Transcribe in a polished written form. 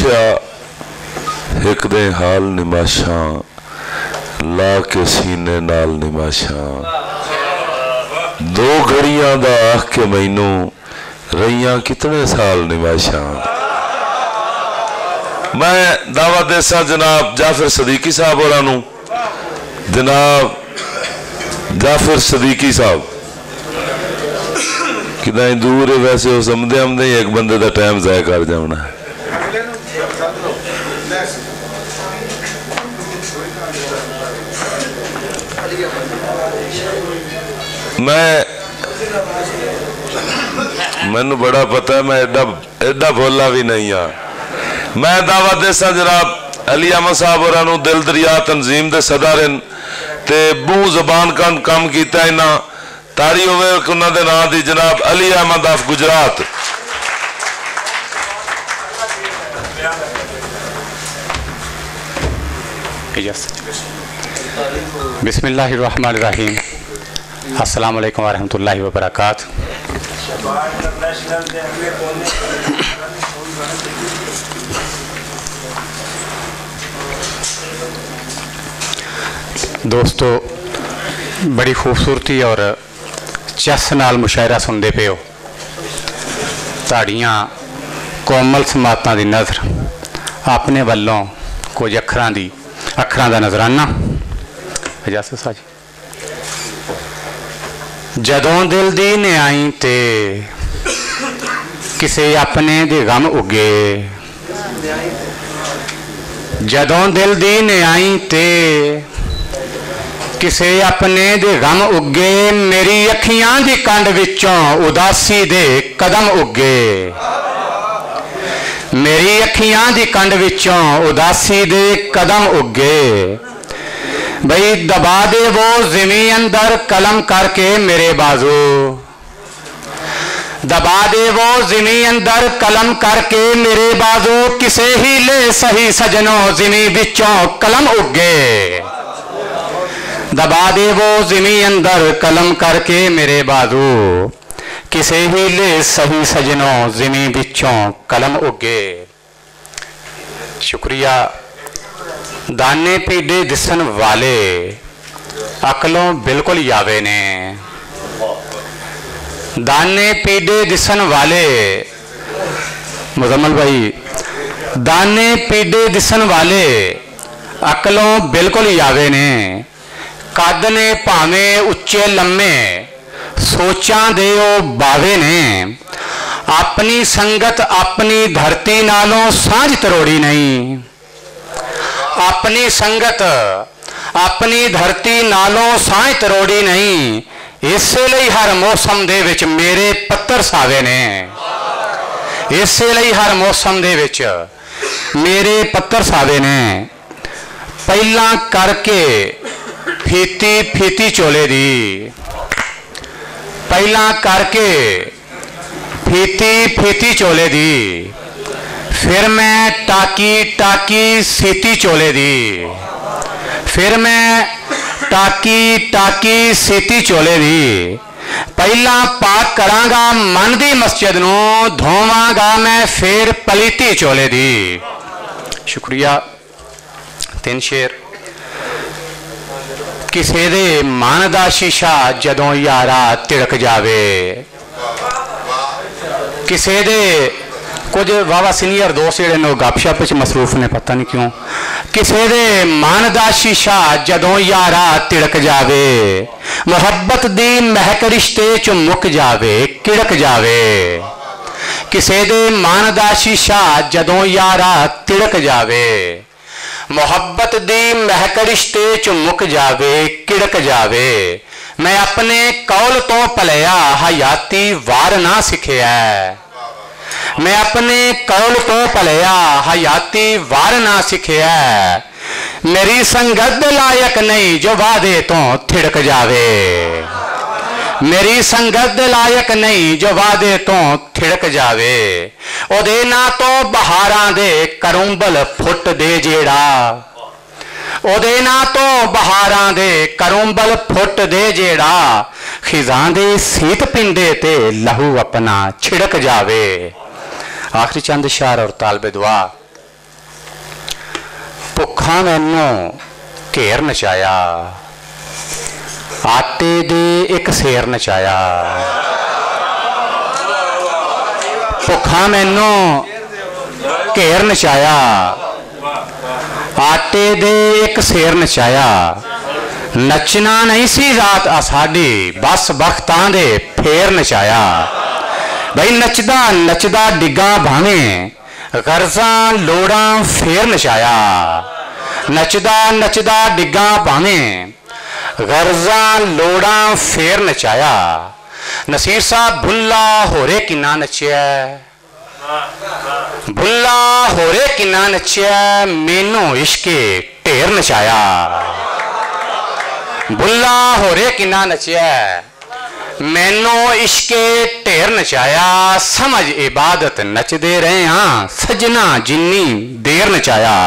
पुछया एक दे हाल निमाशा ला के सीने नाल निमाशा दो घड़ियां दा आख के मैनू रहियां कितने साल निमाशा। मैं दावत देसा जनाब जाफिर सदीकी साहब और जनाब जाफिर सदीकी साहब कितना दूर है वैसे वो समझे हमने एक बंदे का टाइम जाया कर जाना है। मैनू बड़ा पता है मैं एडा भोला भी नहीं हाँ। मैं दावत देसा जनाब अली अहमद साहब और दिल दरिया तंजीम के सदर ते बू जबान का काम किया इन्हें तारी होवे उन्होंने नाम दी जनाब अली अहमद ऑफ गुजरात। बिस्मिल्लाहिर्रहमानिर्रहीम। अस्सलाम वालेकुम वरहमतुल्लाहि वबरकातुहू। दोस्तों बड़ी खूबसूरती और चस नाल मुशायरा सुनते पे हो। ताड़ियाँ कोमल समातां दी नज़र अपने वालों कुछ अखरां दा नजराना। इजाजत सा जी। जदों दिल दी न्याई ते किसे अपने दे गम उगे, जदों दिल दी न्याई ते किसे अपने दे गम उगे, मेरी अखियां दी कंड विचों उदासी दे कदम उगे, मेरी अखियां दी कंड विचों उदासी दे कदम उगे। भाई दबा दे वो ज़मीं अंदर कलम करके मेरे बाजू, दबा दे वो ज़मीं अंदर कलम करके मेरे बाजू, किसे ही ले सही सजनों ज़मीं विचों कलम उगे, दबा दे वो ज़मीं अंदर कलम करके मेरे बाजू, किसे ही ले सही सजनों ज़मीं विचों कलम उगे। शुक्रिया। दाने पीडे दिसन वाले अकलों बिल्कुल यावे ने, दाने पीडे दिसन वाले मुजम्मल भाई, दाने पीडे दिसन वाले अकलों बिल्कुल यावे ने, कद ने भावें उच्चे लम्मे सोचां दे ओ बावे ने, अपनी संगत अपनी धरती नालों सांझ तरोड़ी नहीं, अपनी संगत अपनी धरती नालों सांझ तरोड़ी नहीं, इसे लिए हर मौसम दे विच मेरे पत्तर सावे ने, इसे लिए हर मौसम दे विच मेरे पत्तर सावे ने। पहला करके फीती फीती चोले दी, पहला करके फीती फीती चोले दी, फिर मैं टाकी टाकी सीती चोले दी, फिर मैं टाकी टाकी सीती चोले दी, पहला पाक करांगा मन दी मस्जिद नूं, धोवांगा मैं फिर पलीती चोले दी। शुक्रिया। 3 शेर। किसे दे मन दा शीशा जदों यारा तिड़क जावे, किसे दे कुछ वावा सीनियर दोस्त जो गपशप मसरूफ ने पता नहीं क्यों, किसे दे मन दा शीशा जदों यारा तिड़क जावे, मुहब्बत दी महक रिश्ते च मुक जावे किड़क जावे, किसे दे मन दा शीशा जदों यारा तिड़क जावे, मुहब्बत दी महक रिश्ते च मुक जावे किड़क जावे। मैं अपने कौल तो पलिया हयाती वार ना सिखिया, मैं अपने कौल तो पलिया हयाती वार ना सिखिया, मेरी संगत लायक नहीं जो वादे तो थिड़क जावे, मेरी संगत लायक नहीं जो वादे तो थिड़क जावे, ओदे ना तो बहारां दे करुंबल फुट दे जेड़ा, ओदे ना तो बहारां दे करुंबल फुट दे जेड़ा, खिजां दे सीत पिंडे ते लहू अपना छिड़क जावे। आखिरी चंद शार और तालबे दुआ। भुखा मैनू घेर नचाया, आटे दे एक सेर नचाया। भुखा मैनू घेर नचाया, आटे दे एक सेर नचाया। नचना नहीं सी रात साडी, बस बख्तां दे फेर नचाया। भाई नचदा नचदा डिग्गा भावें, गर्जा लोड़ा फेर नचाया। नचदा नचदा डिग्गा भावें, गर्जा लोड़ा फेर नचाया। नसीर साहब बुल्ला होरे किन्ना नचिया, बुल्ला होरे किन्ना नचिया, मैनू इश्के ढेर नचाया। बुल्ला होरे किन्ना नचिया, मैनू इश्के ढेर नचाया। समझ इबादत नचदे रहे हाँ सजना जिन्नी देर नचाया।